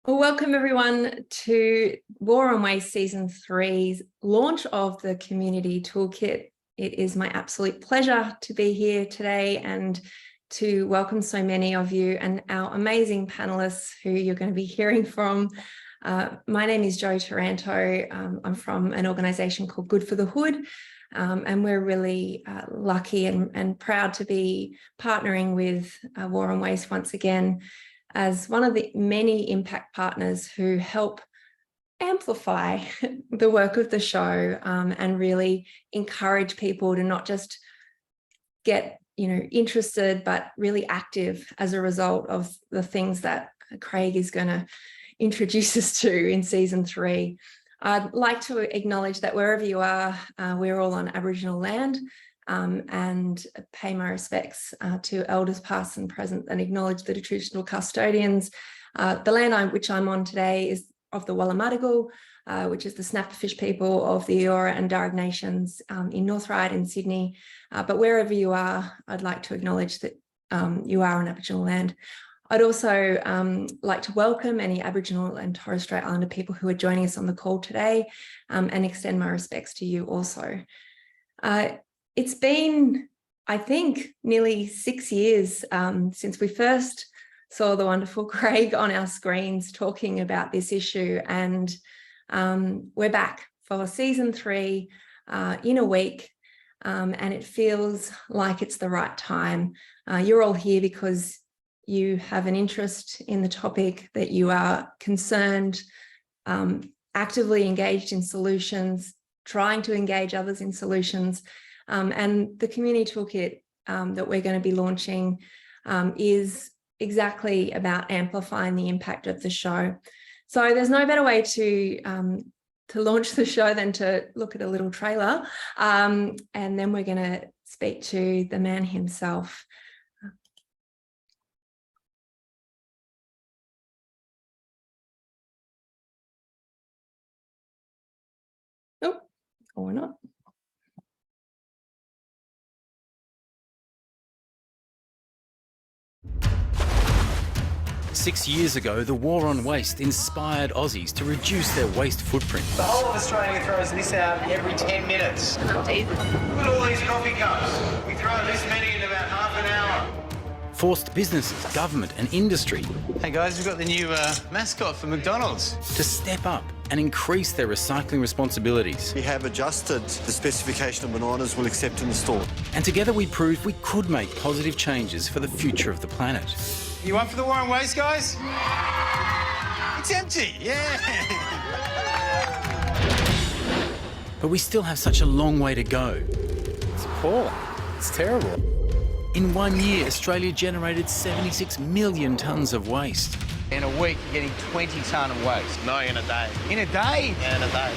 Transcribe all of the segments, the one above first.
Well, welcome everyone to War on Waste Season 3's launch of the Community Toolkit. It is my absolute pleasure to be here today and to welcome so many of you and our amazing panelists who you're going to be hearing from. My name is Jo Taranto. I'm from an organisation called Good for the Hood, and we're really lucky and proud to be partnering with War on Waste once again as one of the many impact partners who help amplify the work of the show and really encourage people to not just get interested, but really active as a result of the things that Craig is going to introduce us to in Season 3. I'd like to acknowledge that wherever you are, we're all on Aboriginal land, and pay my respects to elders past and present and acknowledge the traditional custodians. The land which I'm on today is of the Wallamadigal, which is the snapperfish people of the Eora and Darug nations in North Ryde in Sydney. But wherever you are, I'd like to acknowledge that you are on Aboriginal land. I'd also like to welcome any Aboriginal and Torres Strait Islander people who are joining us on the call today, and extend my respects to you also. It's been, I think, nearly 6 years since we first saw the wonderful Craig on our screens talking about this issue, and we're back for Season 3 in a week, and it feels like it's the right time. You're all here because you have an interest in the topic, that you are concerned, actively engaged in solutions, trying to engage others in solutions. And the Community Toolkit that we're going to be launching is exactly about amplifying the impact of the show. So there's no better way to launch the show than to look at a little trailer, and then we're going to speak to the man himself. Oh, or not. Six years ago, the war on waste inspired Aussies to reduce their waste footprint. The whole of Australia throws this out every 10 minutes. Look at all these coffee cups. We throw this many in about half an hour. Forced businesses, government and industry Hey guys, we've got the new mascot for McDonald's. to step up and increase their recycling responsibilities. We have adjusted the specification of bananas we'll accept in the store. And together we proved we could make positive changes for the future of the planet. You up for the war on waste, guys? It's empty, yeah. But we still have such a long way to go. It's poor. It's terrible. In 1 year, Australia generated 76 million tonnes of waste. In a week, you're getting 20 tonne of waste. No, in a day. In a day? Yeah, in a day.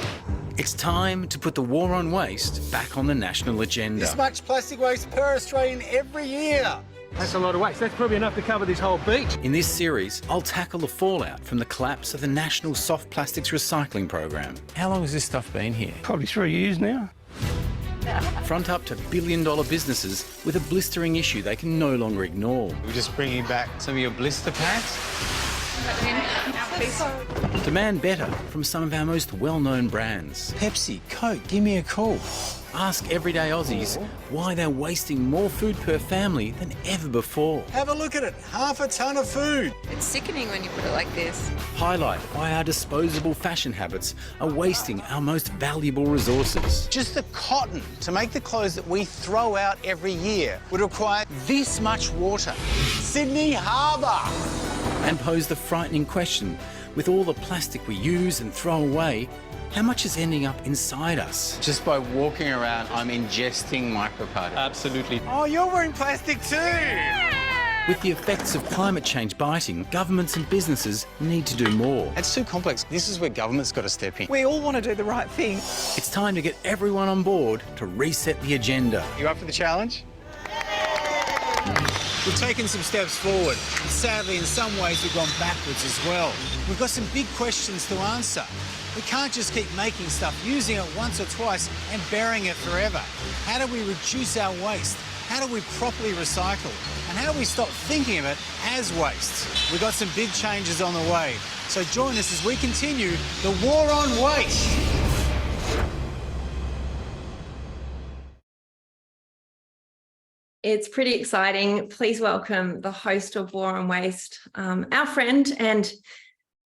It's time to put the war on waste back on the national agenda. This much plastic waste per Australian every year. That's a lot of waste. That's probably enough to cover this whole beach. In this series, I'll tackle the fallout from the collapse of the National Soft Plastics Recycling Program. How long has this stuff been here? Probably 3 years now. Front up to billion-dollar businesses with a blistering issue they can no longer ignore. We're just bringing back some of your blister packs. Demand better from some of our most well-known brands. Pepsi, Coke, give me a call. Ask everyday Aussies why they're wasting more food per family than ever before. Have a look at it. Half a tonne of food. It's sickening when you put it like this. Highlight why our disposable fashion habits are wasting our most valuable resources. Just the cotton to make the clothes that we throw out every year would require this much water. Sydney Harbour. And pose the frightening question, with all the plastic we use and throw away, how much is ending up inside us? Just by walking around, I'm ingesting microparticles. Absolutely. Oh, you're wearing plastic too! With the effects of climate change biting, governments and businesses need to do more. It's too complex. This is where government's got to step in. We all want to do the right thing. It's time to get everyone on board to reset the agenda. You up for the challenge? We've taken some steps forward. And sadly, in some ways, we've gone backwards as well. We've got some big questions to answer. We can't just keep making stuff, using it once or twice and burying it forever. How do we reduce our waste how do we properly recycle, and how do we stop thinking of it as waste. We've got some big changes on the way, so join us as we continue the war on waste. It's pretty exciting. Please welcome the host of War on Waste, our friend and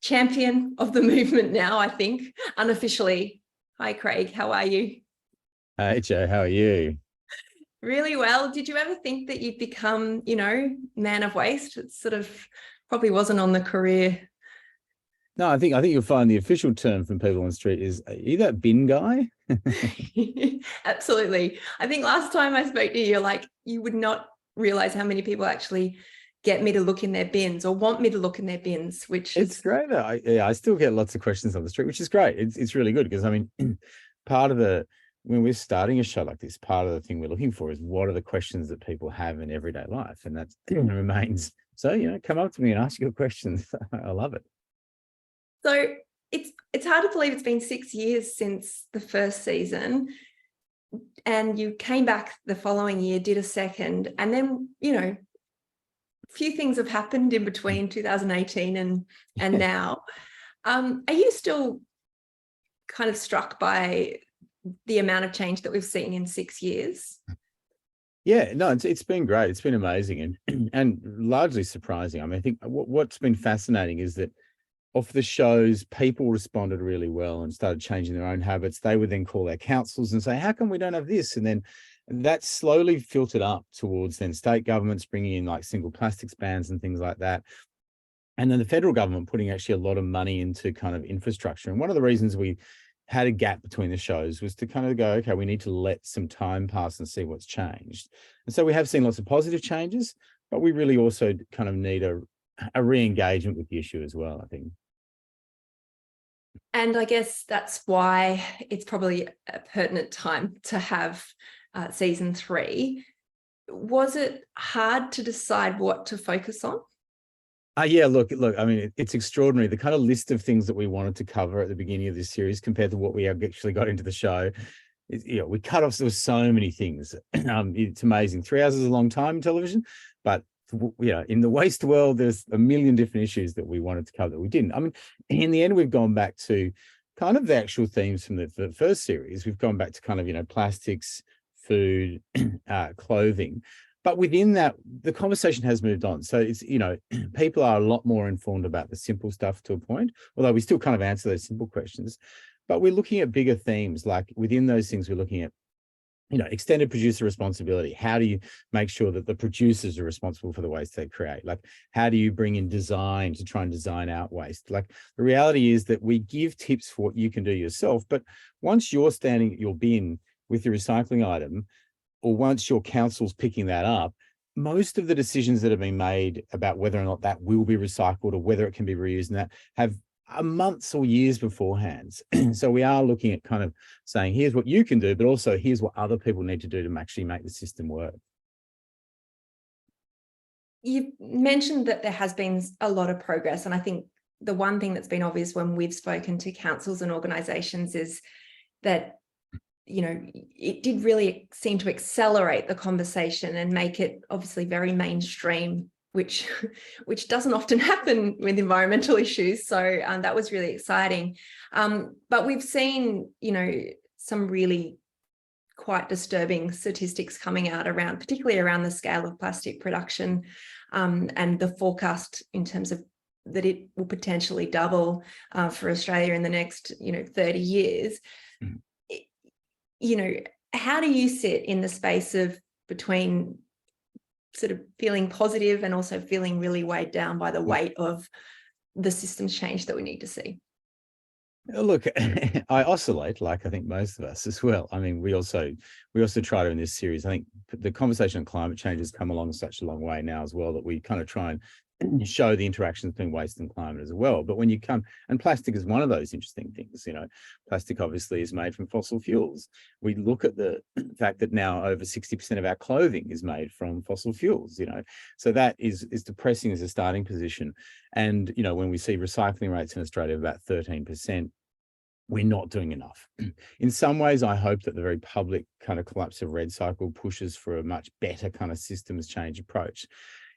champion of the movement now, I think, unofficially. Hi, Craig. How are you? Hey, Joe. How are you? Really well. Did you ever think that you'd become, man of waste? It sort of probably wasn't on the career. No, I think you'll find the official term from people on the street is, are you that bin guy? Absolutely. I think last time I spoke to you, you're like, you would not realize how many people actually get me to look in their bins or want me to look in their bins, which It's great. I still get lots of questions on the street, which is great. It's really good because, I mean, when we're starting a show like this, part of the thing we're looking for is what are the questions that people have in everyday life? And that remains. So, come up to me and ask your questions. I love it. So it's hard to believe it's been 6 years since the first season, and you came back the following year, did a second, and then, a few things have happened in between 2018 and now. Are you still kind of struck by the amount of change that we've seen in 6 years? Yeah, no, it's been great. It's been amazing and largely surprising. I mean, I think what's been fascinating is that off the shows, people responded really well and started changing their own habits. They would then call their councils and say, how come we don't have this? And then that slowly filtered up towards then state governments bringing in like single plastics bans and things like that. And then the federal government putting actually a lot of money into kind of infrastructure. And one of the reasons we had a gap between the shows was to kind of go, okay, we need to let some time pass and see what's changed. And so we have seen lots of positive changes, but we really also kind of need a re-engagement with the issue as well, I think. And I guess that's why it's probably a pertinent time to have season 3. Was it hard to decide what to focus on? Yeah, look, I mean, it's extraordinary. The kind of list of things that we wanted to cover at the beginning of this series compared to what we actually got into the show. We cut off, there were so many things. It's amazing. 3 hours is a long time in television, but in the waste world, there's a million different issues that we wanted to cover that we didn't. I mean, in the end, we've gone back to kind of the actual themes from the first series. We've gone back to kind of, plastics, food, clothing. But within that, the conversation has moved on. So it's, people are a lot more informed about the simple stuff to a point, although we still kind of answer those simple questions. But we're looking at bigger themes, like within those things, we're looking at extended producer responsibility. How do you make sure that the producers are responsible for the waste they create? Like, how do you bring in design to try and design out waste? Like, the reality is that we give tips for what you can do yourself, but once you're standing at your bin with your recycling item, or once your council's picking that up, most of the decisions that have been made about whether or not that will be recycled or whether it can be reused and that have months or years beforehand. So we are looking at kind of saying, here's what you can do, but also here's what other people need to do to actually make the system work. You've mentioned that there has been a lot of progress. And I think the one thing that's been obvious when we've spoken to councils and organisations is that, it did really seem to accelerate the conversation and make it obviously very mainstream, which doesn't often happen with environmental issues. So that was really exciting. But we've seen, some really quite disturbing statistics coming out particularly around the scale of plastic production, and the forecast in terms of that it will potentially double for Australia in the next, 30 years. How do you sit in the space of between sort of feeling positive and also feeling really weighed down by the weight of the systems change that we need to see? Look, I oscillate, like I think most of us as well. I mean, we also try to in this series. I think the conversation on climate change has come along such a long way now as well that we kind of try and show the interactions between waste and climate as well. But when you come, and plastic is one of those interesting things, plastic obviously is made from fossil fuels. We look at the fact that now over 60% of our clothing is made from fossil fuels, so that is depressing as a starting position. And, when we see recycling rates in Australia of about 13%, we're not doing enough. In some ways, I hope that the very public kind of collapse of REDcycle pushes for a much better kind of systems change approach.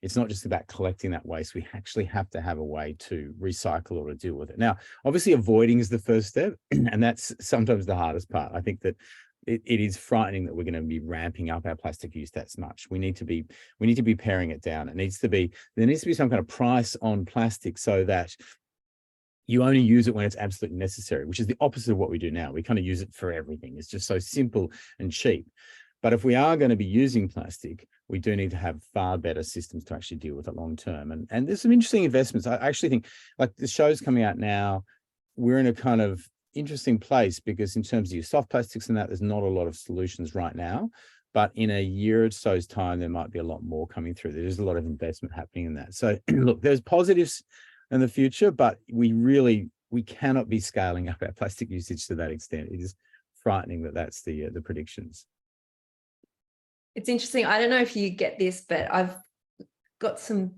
It's not just about collecting that waste. We actually have to have a way to recycle or to deal with it. Now, obviously avoiding is the first step, and that's sometimes the hardest part. I think that it is frightening that we're going to be ramping up our plastic use that much. We need to be paring it down. There needs to be some kind of price on plastic so that you only use it when it's absolutely necessary, which is the opposite of what we do now. We kind of use it for everything. It's just so simple and cheap. But if we are going to be using plastic, we do need to have far better systems to actually deal with it long term. And there's some interesting investments. I actually think, like, the show's coming out now, we're in a kind of interesting place because in terms of your soft plastics and that, there's not a lot of solutions right now. But in a year or so's time, there might be a lot more coming through. There's a lot of investment happening in that. So look, there's positives in the future, but we cannot be scaling up our plastic usage to that extent. It is frightening that that's the predictions. It's interesting. I don't know if you get this, but I've got some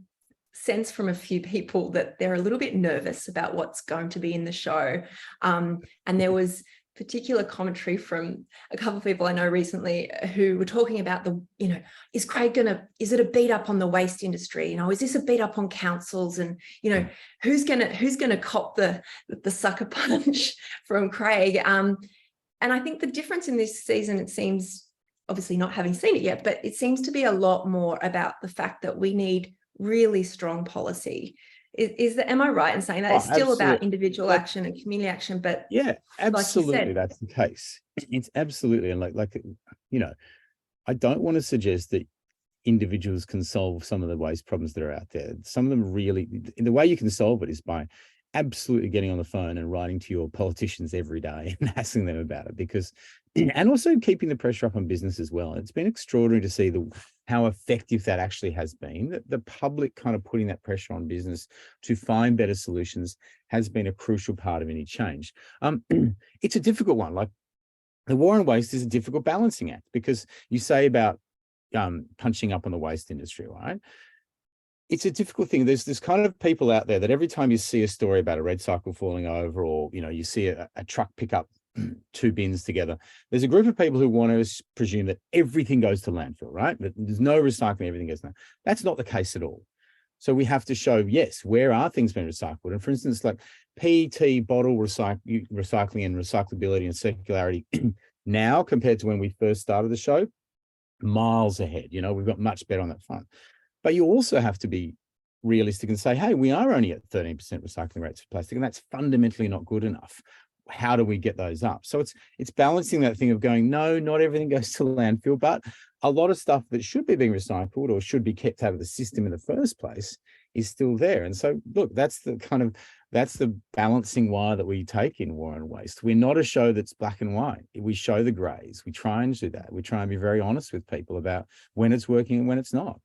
sense from a few people that they're a little bit nervous about what's going to be in the show. And there was particular commentary from a couple of people I know recently who were talking about is it a beat up on the waste industry? Is this a beat up on councils? And, who's gonna cop the sucker punch from Craig? And I think the difference in this season, it seems, obviously not having seen it yet, but it seems to be a lot more about the fact that we need really strong policy. Am I right in saying that? It's still about individual action and community action, but yeah, absolutely, like you said, that's the case. It's absolutely, and I don't want to suggest that individuals can solve some of the waste problems that are out there. Some of them really, the way you can solve it is by absolutely getting on the phone and writing to your politicians every day and asking them about it, because, and also keeping the pressure up on business as well. It's been extraordinary to see how effective that actually has been. The public kind of putting that pressure on business to find better solutions has been a crucial part of any change. It's a difficult one. Like, the war on waste is a difficult balancing act, because you say about punching up on the waste industry, right? It's a difficult thing. There's kind of people out there that every time you see a story about a REDcycle falling over, or you see a truck pick up two bins together, there's a group of people who want to presume that everything goes to landfill, right? That there's no recycling, everything goes to landfill. That's not the case at all. So we have to show, yes, where are things being recycled? And for instance, like PET bottle recycling and recyclability and circularity now compared to when we first started the show, miles ahead. We've got much better on that front. But you also have to be realistic and say, hey, we are only at 13% recycling rates for plastic, and that's fundamentally not good enough. How do we get those up? So it's balancing that thing of going, no, not everything goes to landfill, but a lot of stuff that should be being recycled or should be kept out of the system in the first place is still there. And so, look, that's the balancing wire that we take in War on Waste. We're not a show that's black and white. We show the grays. We try and do that. We try and be very honest with people about when it's working and when it's not.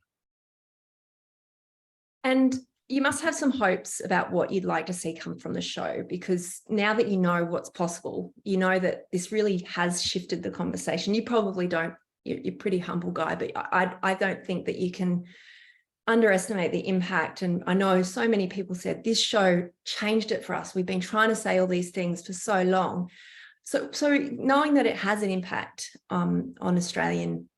And you must have some hopes about what you'd like to see come from the show, because now that you know what's possible, you know that this really has shifted the conversation. You probably don't, you're a pretty humble guy, but I don't think that you can underestimate the impact. And I know so many people said this show changed it for us. We've been trying to say all these things for so long. So knowing that it has an impact on Australian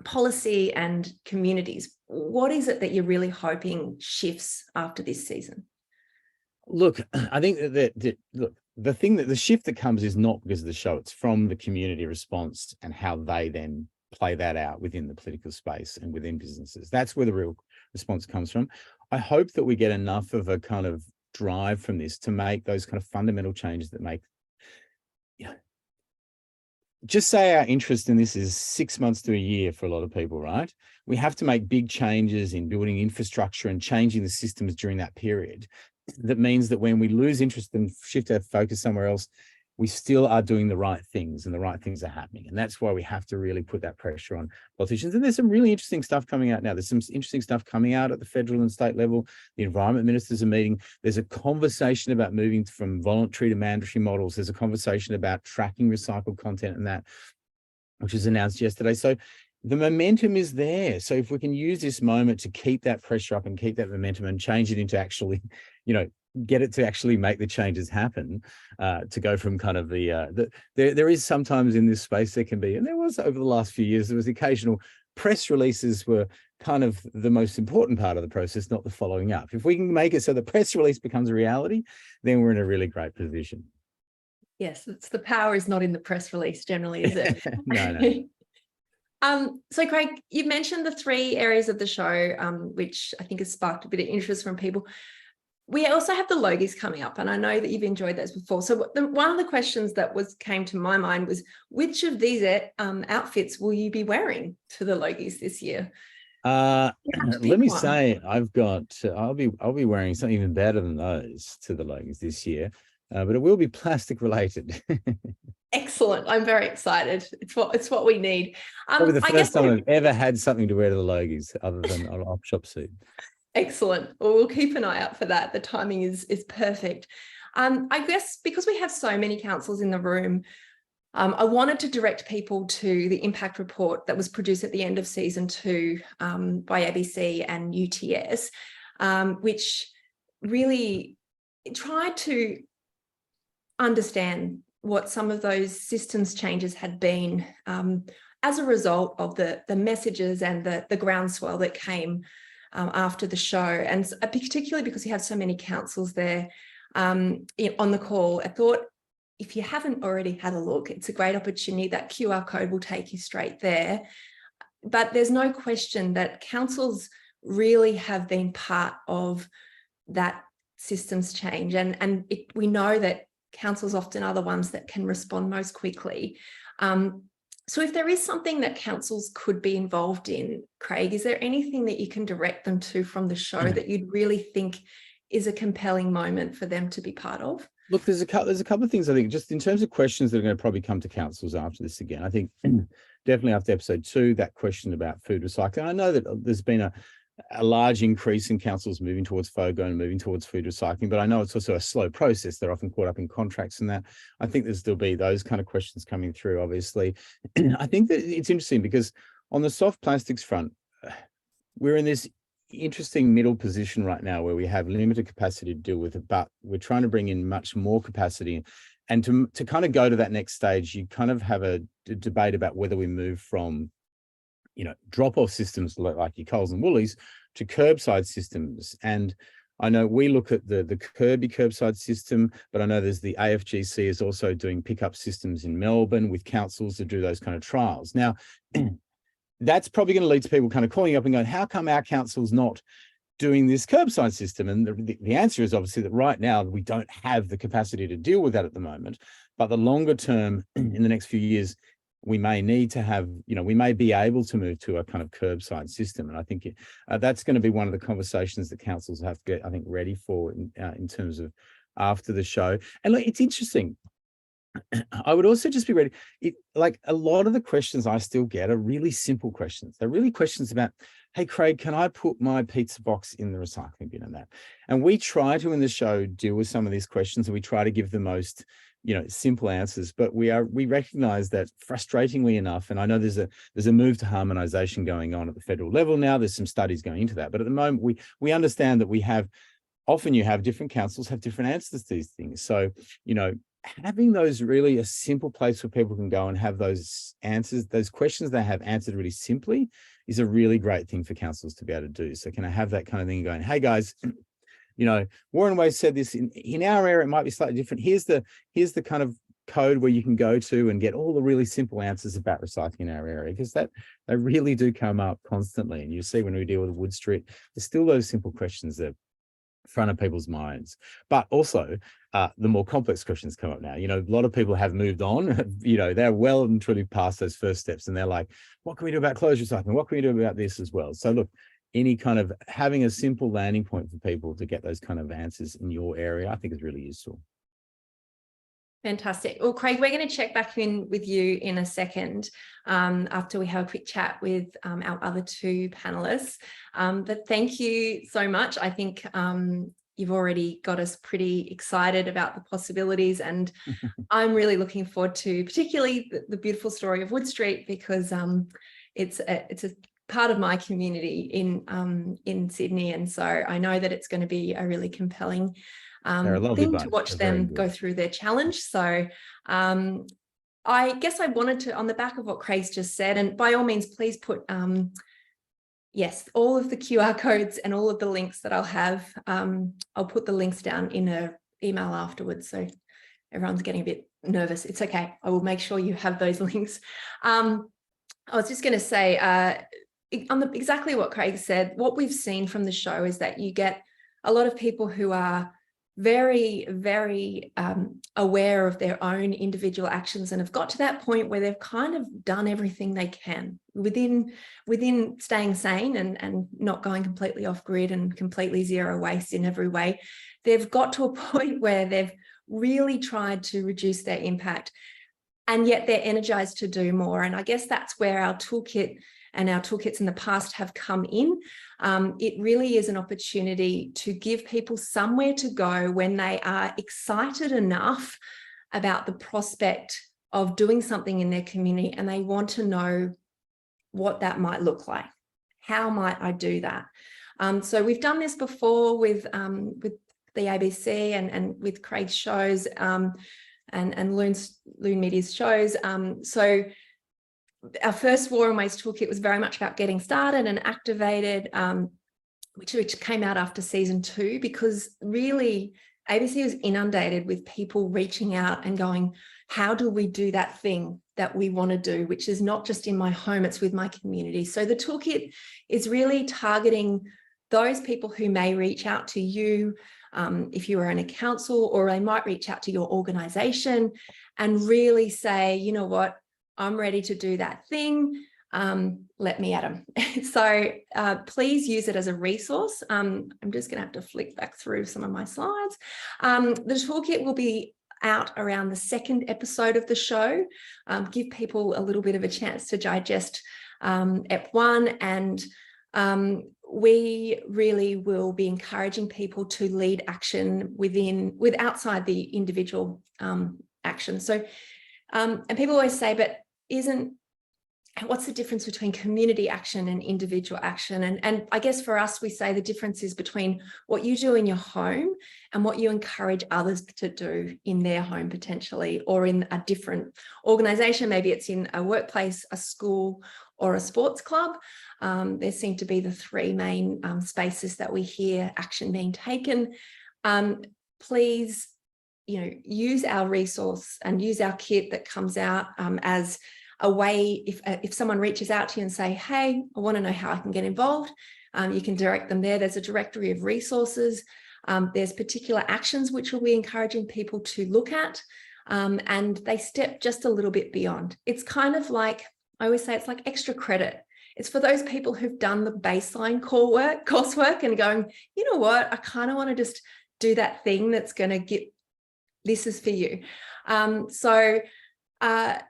policy and communities, what is it that you're really hoping shifts after this season? Look, I think that the shift that comes is not because of the show. It's from the community response and how they then play that out within the political space and within businesses. That's where the real response comes from. I hope that we get enough of a kind of drive from this to make those kind of fundamental changes that make, just say our interest in this is 6 months to a year for a lot of people, right? We have to make big changes in building infrastructure and changing the systems during that period. That means that when we lose interest and shift our focus somewhere else, we still are doing the right things and the right things are happening. And that's why we have to really put that pressure on politicians. And there's some really interesting stuff coming out now. There's some interesting stuff coming out at the federal and state level. The environment ministers are meeting. There's a conversation about moving from voluntary to mandatory models. There's a conversation about tracking recycled content and that, which was announced yesterday. So the momentum is there. So if we can use this moment to keep that pressure up and keep that momentum and change it into actually, get it to actually make the changes happen, to go from kind of there is sometimes in this space there can be, and there was over the last few years, there was occasional press releases were kind of the most important part of the process, not the following up. If we can make it so the press release becomes a reality, then we're in a really great position. Yes, it's the power is not in the press release generally, is it? No. So Craig, you've mentioned the 3 areas of the show, which I think has sparked a bit of interest from people. We also have the Logies coming up, and I know that you've enjoyed those before. So one of the questions that came to my mind was, which of these outfits will you be wearing to the Logies this year? Let me say, I'll be wearing something even better than those to the Logies this year, but it will be plastic related. Excellent. I'm very excited. It's what we need. Probably the first time I've ever had something to wear to the Logies other than an op-shop suit. Excellent. Well, we'll keep an eye out for that. The timing is perfect. I guess because we have so many councils in the room, I wanted to direct people to the impact report that was produced at the end of season 2 by ABC and UTS, which really tried to understand what some of those systems changes had been as a result of the messages and the groundswell that came after the show. And particularly because you have so many councils there on the call, I thought if you haven't already had a look, it's a great opportunity. That QR code will take you straight there. But there's no question that councils really have been part of that systems change. And we know that councils often are the ones that can respond most quickly. So if there is something that councils could be involved in, Craig, is there anything that you can direct them to from the show that you'd really think is a compelling moment for them to be part of? Look, there's a couple of things, I think, just in terms of questions that are going to probably come to councils after this again. I think definitely after episode 2, that question about food recycling. I know that there's been a large increase in councils moving towards FOGO and moving towards food recycling, but I know it's also a slow process. They're often caught up in contracts and that. I think there'll still be those kind of questions coming through, obviously. I think that it's interesting because on the soft plastics front, we're in this interesting middle position right now where we have limited capacity to deal with it, but we're trying to bring in much more capacity. And to kind of go to that next stage, you kind of have a debate about whether we move from drop-off systems like your Coles and Woolies to curbside systems. And I know we look at the Kirby curbside system, but I know there's the AFGC is also doing pickup systems in Melbourne with councils to do those kind of trials. Now, that's probably going to lead to people kind of calling up and going, how come our council's not doing this curbside system? And the answer is obviously that right now we don't have the capacity to deal with that at the moment. But the longer term, in the next few years, we may need to have, we may be able to move to a kind of curbside system. And I think that's going to be one of the conversations that councils have to get, I think, ready for in terms of after the show. And look, it's interesting. I would also just be ready. Like a lot of the questions I still get are really simple questions. They're really questions about, hey, Craig, can I put my pizza box in the recycling bin and that? And we try to, in the show, deal with some of these questions, and we try to give the most simple answers, but we recognize that frustratingly enough, and I know there's a move to harmonization going on at the federal level now. There's some studies going into that, but at the moment we understand that often you have different councils have different answers to these things. So, having those really a simple place where people can go and have those answers, those questions they have answered really simply is a really great thing for councils to be able to do. So can I have that kind of thing going, hey guys, Warren Way said this in our area, it might be slightly different. Here's the kind of code where you can go to and get all the really simple answers about recycling in our area, because they really do come up constantly. And you see when we deal with Wood Street, there's still those simple questions that front of people's minds, but also the more complex questions come up now. A lot of people have moved on, they're well and truly past those first steps, and they're like, what can we do about closure recycling? What can we do about this as well? So look, any kind of having a simple landing point for people to get those kind of answers in your area, I think is really useful. Fantastic. Well, Craig, we're going to check back in with you in a second after we have a quick chat with our other 2 panelists. But thank you so much. I think you've already got us pretty excited about the possibilities, and I'm really looking forward to particularly the beautiful story of Wood Street, because it's a part of my community in Sydney, and so I know that it's going to be a really compelling They're a lovely thing to bunch. watch They're very them good. go through their challenge. So I guess I wanted to, on the back of what Craig's just said, and by all means, please put, yes, all of the QR codes and all of the links that I'll have, I'll put the links down in an email afterwards. So everyone's getting a bit nervous. It's okay. I will make sure you have those links. I was just going to say, exactly what Craig said, what we've seen from the show is that you get a lot of people who are very, very aware of their own individual actions and have got to that point where they've kind of done everything they can within staying sane and not going completely off grid and completely zero waste in every way. They've got to a point where they've really tried to reduce their impact, and yet they're energized to do more. And I guess that's where our toolkit and our toolkits in the past have come in. It really is an opportunity to give people somewhere to go when they are excited enough about the prospect of doing something in their community and they want to know what that might look like. How might I do that? So we've done this before with the ABC and with Craig's shows and Loon Media's shows. So our first War on Waste toolkit was very much about getting started and activated, which came out after season 2, because really ABC was inundated with people reaching out and going, how do we do that thing that we want to do, which is not just in my home, it's with my community. So the toolkit is really targeting those people who may reach out to you if you are in a council, or they might reach out to your organization and really say, you know what, I'm ready to do that thing. Let me at them. So please use it as a resource. I'm just going to have to flick back through some of my slides. The toolkit will be out around the 2nd episode of the show. Give people a little bit of a chance to digest EP1, and we really will be encouraging people to lead action outside the individual action. So, and people always say, but what's the difference between community action and individual action? And I guess for us, we say the difference is between what you do in your home and what you encourage others to do in their home potentially, or in a different organization. Maybe it's in a workplace, a school, or a sports club. There seem to be the 3 main spaces that we hear action being taken. Please, use our resource and use our kit that comes out as a way, if someone reaches out to you and say, hey, I want to know how I can get involved, you can direct them there. There's a directory of resources. There's particular actions which we'll be encouraging people to look at, and they step just a little bit beyond. It's kind of like, I always say, it's like extra credit. It's for those people who've done the baseline coursework and going, you know what, I kind of want to just do that thing that's going to get, this is for you. So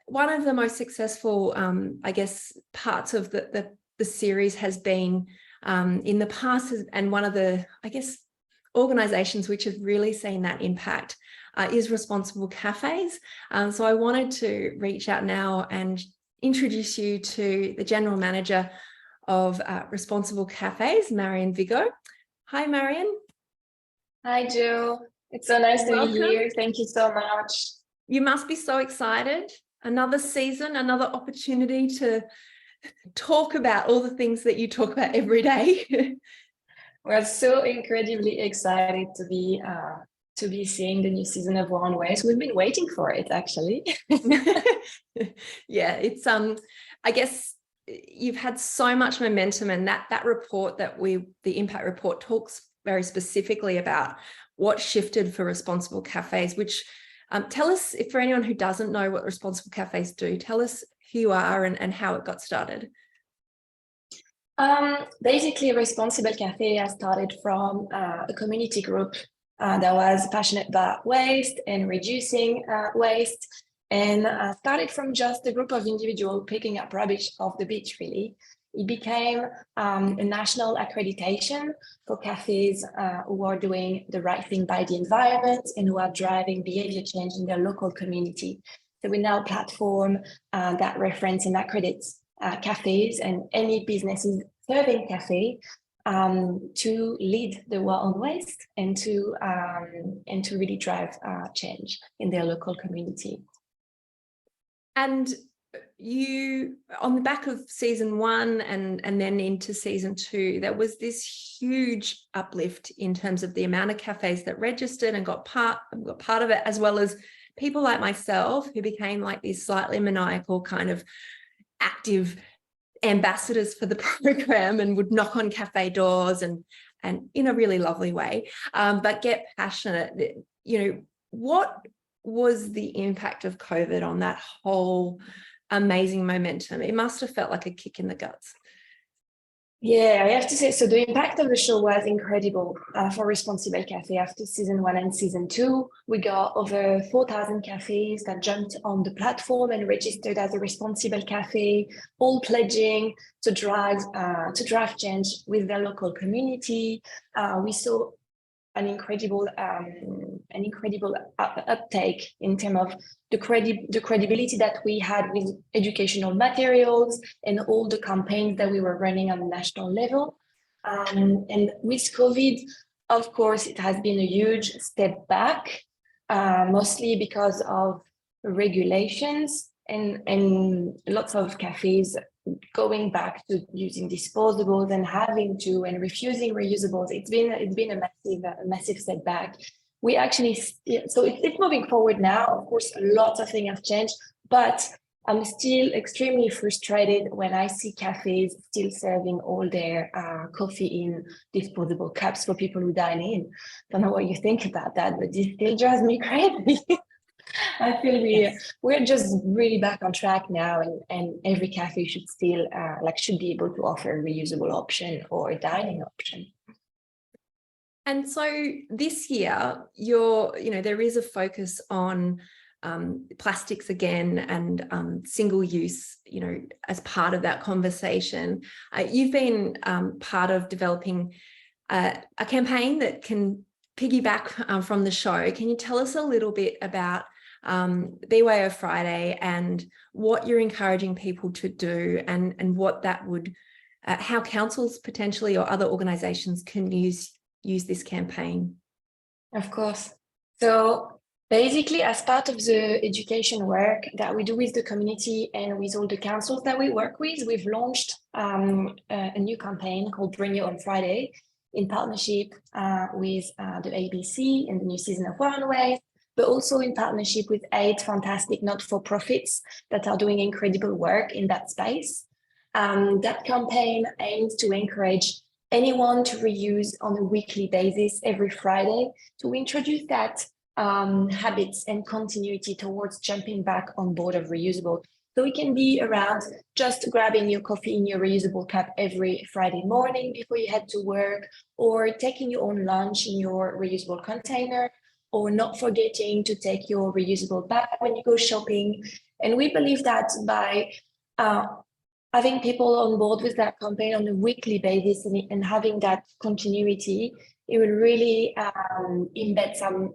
one of the most successful, I guess, parts of the series has been in the past, and one of the, I guess, organizations which have really seen that impact is Responsible Cafes. So I wanted to reach out now and introduce you to the General Manager of Responsible Cafes, Marion Vigot. Hi, Marion. Hi, Joe. It's so nice to be here. Thank you so much. You must be so excited. Another season, another opportunity to talk about all the things that you talk about every day. We're so incredibly excited to be seeing the new season of War on Waste. We've been waiting for it, actually. Yeah, it's I guess you've had so much momentum, and that report the impact report talks very specifically about what shifted for Responsible Cafes, which tell us, if for anyone who doesn't know what Responsible Cafes do, tell us who you are and how it got started. Basically, Responsible Cafe has started from a community group that was passionate about waste and reducing waste, and started from just a group of individuals picking up rubbish off the beach, really. It became a national accreditation for cafes who are doing the right thing by the environment and who are driving behavior change in their local community. So we now platform that reference and accredits cafes and any businesses serving cafe to lead the war on waste and to really drive change in their local community. And you, on the back of season 1 and then into season 2, there was this huge uplift in terms of the amount of cafes that registered and got part of it, as well as people like myself who became like these slightly maniacal kind of active ambassadors for the program and would knock on cafe doors and in a really lovely way, but get passionate. You know, what was the impact of COVID on that whole amazing momentum? It must have felt like a kick in the guts. Yeah, I have to say, so the impact of the show was incredible for Responsible Cafe. After season 1 and season 2, we got over 4,000 cafes that jumped on the platform and registered as a Responsible Cafe, all pledging to drive change with their local community. We saw an incredible uptake in terms of the credibility that we had with educational materials and all the campaigns that we were running on the national level. And with COVID, of course, it has been a huge step back, mostly because of regulations and lots of cafes going back to using disposables and refusing reusables. It's been a massive setback. We actually, so it's moving forward now. Of course, lots of things have changed, but I'm still extremely frustrated when I see cafes still serving all their coffee in disposable cups for people who dine in. Don't know what you think about that, but this still drives me crazy. I feel we're just really back on track now, and every cafe should still should be able to offer a reusable option or a dining option. And so this year, there is a focus on plastics again and single use, as part of that conversation. You've been part of developing a campaign that can piggyback from the show. Can you tell us a little bit about BYO Friday and what you're encouraging people to do, and what that would, how councils potentially or other organisations can use this campaign? Of course. So basically, as part of the education work that we do with the community and with all the councils that we work with, we've launched a new campaign called Bring Your Own Friday in partnership with the ABC in the new season of War on Waste, but also in partnership with 8 fantastic not-for-profits that are doing incredible work in that space. That campaign aims to encourage anyone to reuse on a weekly basis every Friday, to introduce that habits and continuity towards jumping back on board of reusable. So it can be around just grabbing your coffee in your reusable cup every Friday morning before you head to work, or taking your own lunch in your reusable container, or not forgetting to take your reusable bag when you go shopping. And we believe that by having people on board with that campaign on a weekly basis and having that continuity, it will really embed some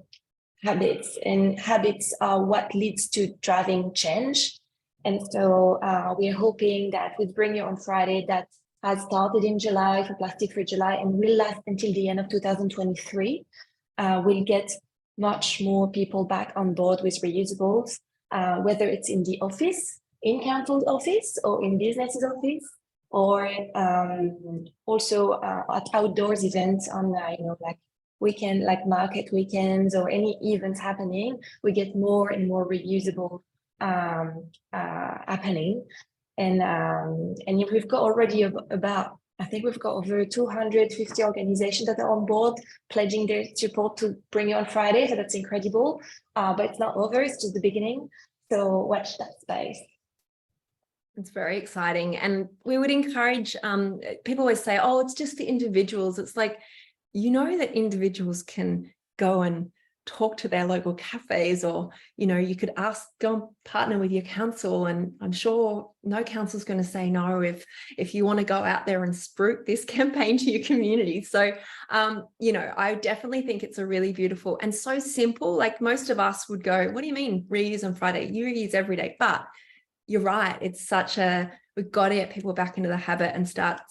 habits, and habits are what leads to driving change. And so we're hoping that with Bring Your Own Friday, that has started in July for Plastic Free July and will last until the end of 2023, we'll get much more people back on board with reusables, whether it's in the office, in council's office, or in business's office, or also at outdoors events on weekend, like market weekends or any events happening. We get more and more reusable happening, and we've got already I think we've got over 250 organizations that are on board pledging their support to Bring Your Own Friday. So that's incredible, but it's not over, it's just the beginning. So watch that space. It's very exciting. And we would encourage, people always say, oh, it's just for individuals. It's like, that individuals can go and talk to their local cafes, or, you could go and partner with your council. And I'm sure no council's going to say no if you want to go out there and spruik this campaign to your community. So, I definitely think it's a really beautiful and so simple. Like most of us would go, what do you mean reuse on Friday? You reuse every day. But you're right. It's we've got to get people back into the habit and start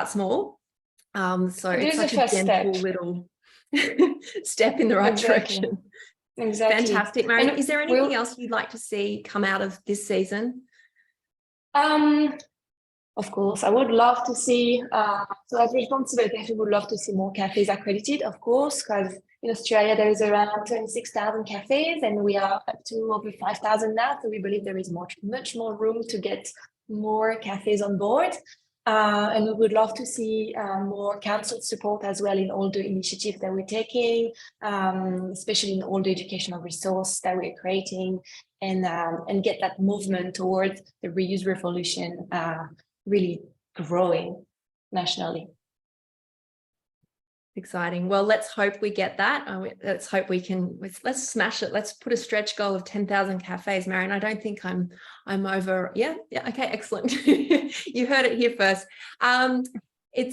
small. So It it's is a such a first gentle step. little step in the right Exactly. direction. Exactly. Fantastic. Marion, And is there anything else you'd like to see come out of this season? Of course, I would love to see, so as responsible cafe, would love to see more cafes accredited, of course, because in Australia there is around 26,000 cafes and we are up to over 5,000 now. So we believe there is much more room to get more cafes on board. And we would love to see more council support as well in all the initiatives that we're taking, especially in all the educational resource that we're creating, and get that movement towards the reuse revolution really growing nationally. Exciting. Well, let's hope we get that. Let's hope we can. Let's smash it. Let's put a stretch goal of 10,000 cafes, Marion. I don't think I'm over. Yeah. Okay. Excellent. You heard it here first. We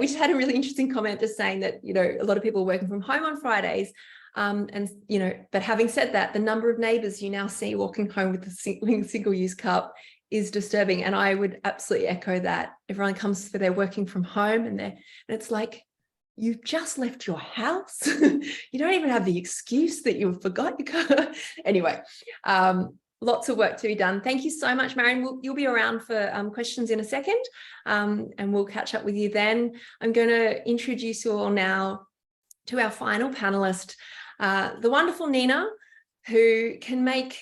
just had a really interesting comment just saying that, you know, a lot of people are working from home on Fridays. And, you know, but having said that, the number of neighbours you now see walking home with the single-use cup is disturbing. And I would absolutely echo that. Everyone comes for their working from home and it's like, you've just left your house. You don't even have the excuse that you forgot your car. Anyway, lots of work to be done. Thank you so much, Marion. You'll be around for questions in a second, and we'll catch up with you then. I'm going to introduce you all now to our final panelist, the wonderful Nina, who can make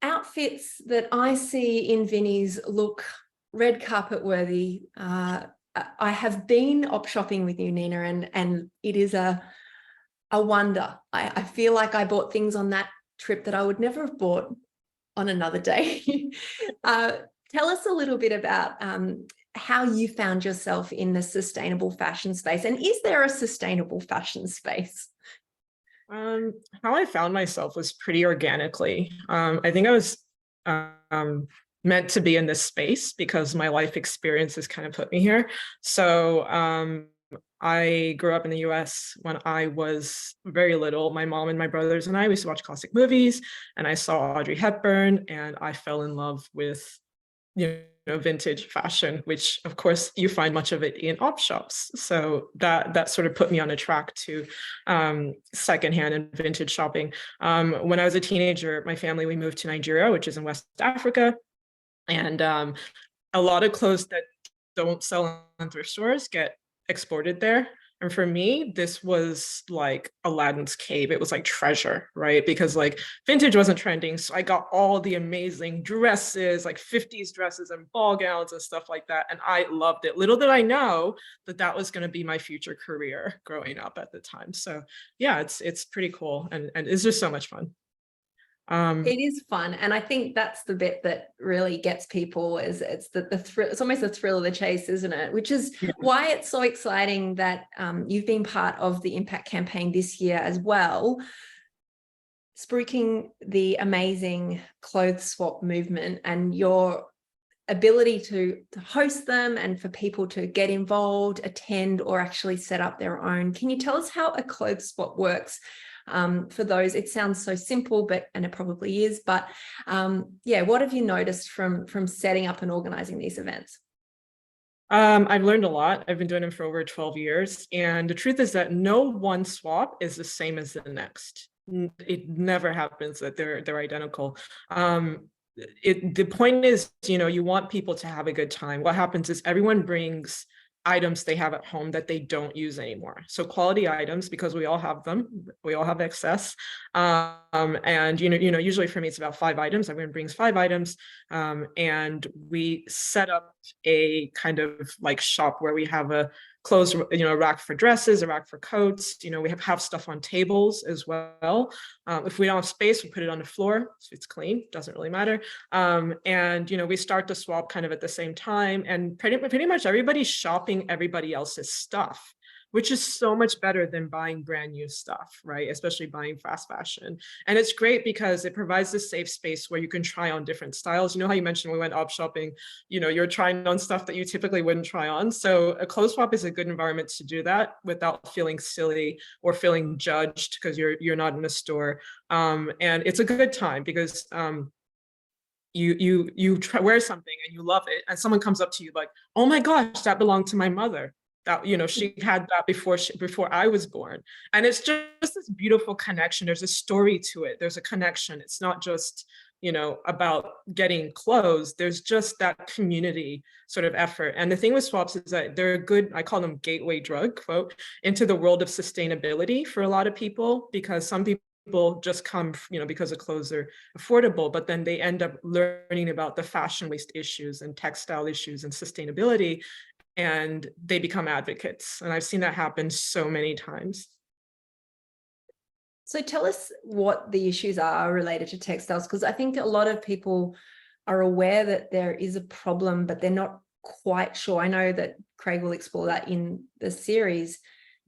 outfits that I see in Vinnie's look red carpet worthy. I have been op shopping with you, Nina, and it is a wonder. I feel like I bought things on that trip that I would never have bought on another day. Tell us a little bit about how you found yourself in the sustainable fashion space, and is there a sustainable fashion space? How I found myself was pretty organically. I think I was meant to be in this space because my life experiences kind of put me here. So I grew up in the US when I was very little. My mom and my brothers and I used to watch classic movies, and I saw Audrey Hepburn, and I fell in love with, you know, vintage fashion, which of course you find much of it in op shops. So that sort of put me on a track to secondhand and vintage shopping. When I was a teenager, my family, we moved to Nigeria, which is in West Africa. And a lot of clothes that don't sell in thrift stores get exported there. And for me, this was like Aladdin's cave. It was like treasure, right? Because like vintage wasn't trending. So I got all the amazing dresses, like 50s dresses and ball gowns and stuff like that. And I loved it. Little did I know that that was going to be my future career growing up at the time. So yeah, it's pretty cool. And it's just so much fun. It is fun, and I think that's the bit that really gets people, is it's the thrill. It's almost the thrill of the chase, isn't it? Which is why it's so exciting that you've been part of the impact campaign this year as well, spruiking the amazing clothes swap movement, and your ability to host them and for people to get involved, attend, or actually set up their own. Can you tell us how a clothes swap works? For those, it sounds so simple, and it probably is, but yeah, what have you noticed from setting up and organizing these events? I've learned a lot. I've been doing them for over 12 years. And the truth is that no one swap is the same as the next. It never happens that they're identical. The point is, you know, you want people to have a good time. What happens is everyone brings items they have at home that they don't use anymore. So quality items, because we all have them, we all have excess. And you know, usually for me, it's about 5 items. Everyone brings 5 items. And we set up a kind of like shop where we have a clothes, you know, a rack for dresses, a rack for coats. You know, we have stuff on tables as well. If we don't have space, we put it on the floor. So it's clean, doesn't really matter. And, you know, we start the swap kind of at the same time, and pretty much everybody's shopping everybody else's stuff, which is so much better than buying brand new stuff, right? Especially buying fast fashion. And it's great because it provides this safe space where you can try on different styles. You know how you mentioned we went op shopping, you know, you're trying on stuff that you typically wouldn't try on. So a clothes swap is a good environment to do that without feeling silly or feeling judged because you're not in a store. And it's a good time because you wear something and you love it, and someone comes up to you like, oh my gosh, that belonged to my mother. That, you know, she had that before I was born. And it's just this beautiful connection. There's a story to it. There's a connection. It's not just, you know, about getting clothes. There's just that community sort of effort. And the thing with swaps is that they're a good, I call them gateway drug, quote, into the world of sustainability for a lot of people, because some people just come, you know, because the clothes are affordable, but then they end up learning about the fashion waste issues and textile issues and sustainability, and they become advocates. And I've seen that happen so many times. So tell us what the issues are related to textiles, because I think a lot of people are aware that there is a problem, but they're not quite sure. I know that Craig will explore that in the series.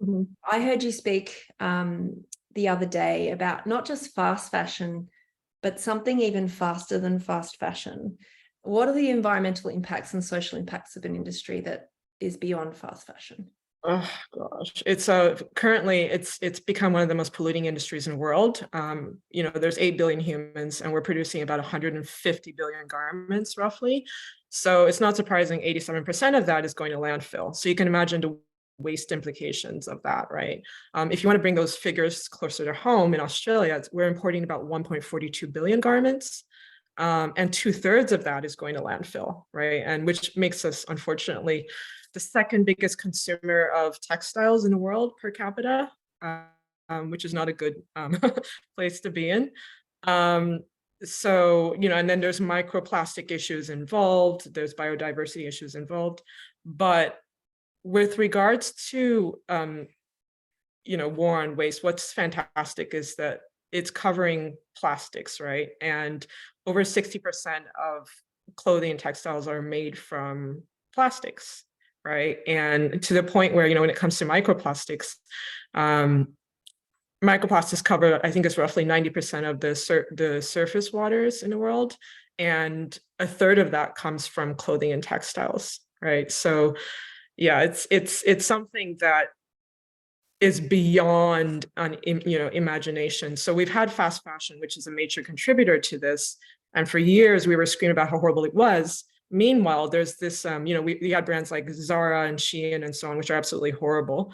Mm-hmm. I heard you speak the other day about not just fast fashion, but something even faster than fast fashion. What are the environmental impacts and social impacts of an industry that is beyond fast fashion? Oh gosh, it's currently it's become one of the most polluting industries in the world. You know, there's 8 billion humans, and we're producing about 150 billion garments roughly. So it's not surprising 87% of that is going to landfill. So you can imagine the waste implications of that, right? If you want to bring those figures closer to home, in Australia, we're importing about 1.42 billion garments. And 2/3 of that is going to landfill, right? And which makes us, unfortunately, the second biggest consumer of textiles in the world per capita, which is not a good place to be in. So, you know, and then there's microplastic issues involved, there's biodiversity issues involved. But with regards to, you know, war on waste, what's fantastic is that it's covering plastics, right? And over 60% of clothing and textiles are made from plastics, right? And to the point where, you know, when it comes to microplastics, microplastics cover, I think it's roughly 90% of the surface waters in the world. And 1/3 of that comes from clothing and textiles, right? So yeah, it's something that is beyond you know, imagination. So we've had fast fashion, which is a major contributor to this. And for years we were screaming about how horrible it was. Meanwhile, there's this, you know, we had brands like Zara and Shein and so on, which are absolutely horrible.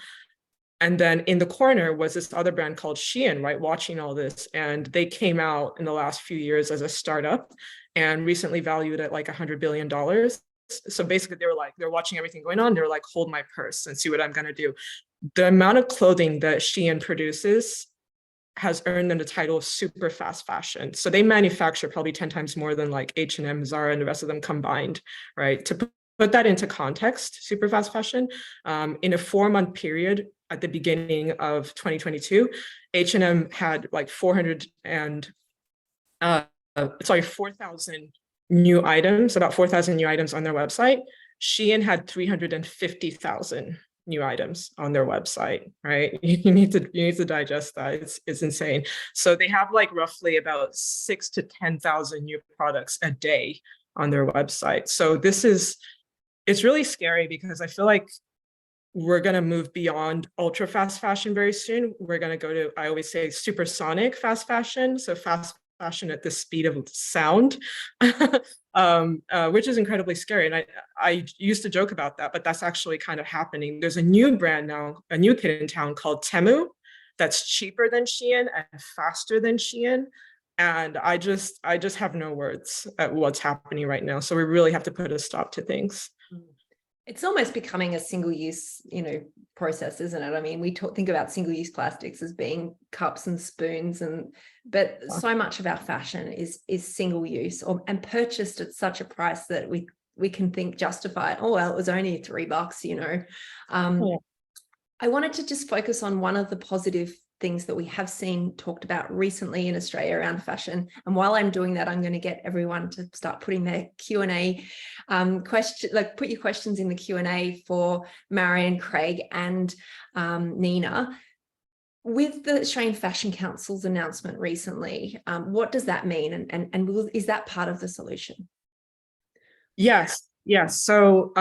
And then in the corner was this other brand called Shein, right, watching all this. And they came out in the last few years as a startup and recently valued at like $100 billion. So basically they're watching everything going on. They're like, hold my purse and see what I'm going to do. The amount of clothing that Shein produces has earned them the title of super fast fashion. So they manufacture probably 10 times more than like H&M, Zara, and the rest of them combined, right? To put that into context, super fast fashion, in a 4-month period at the beginning of 2022, H&M had like 4,000 new items, about 4,000 new items on their website. Shein had 350,000 new items on their website, right? You need to digest that. It's insane. So they have like roughly about 6,000 to 10,000 new products a day on their website. So it's really scary because I feel like we're going to move beyond ultra fast fashion very soon. We're going to go to, I always say, supersonic fast fashion. So fast fashion at the speed of sound, which is incredibly scary. And I used to joke about that, but that's actually kind of happening. There's a new brand now, a new kid in town called Temu, that's cheaper than Shein and faster than Shein. And I just have no words at what's happening right now. So we really have to put a stop to things. It's almost becoming a single-use, you know, process, isn't it? I mean, we think about single-use plastics as being cups and spoons, but so much of our fashion is single-use and purchased at such a price that we can think justified. Oh well, it was only $3, you know. I wanted to just focus on one of the positive things that we have seen talked about recently in Australia around fashion. And while I'm doing that, I'm going to get everyone to start putting their Q&A question, like put your questions in the Q&A for Marion, Craig, and Nina. With the Australian Fashion Council's announcement recently, what does that mean? And is that part of the solution? Yes. So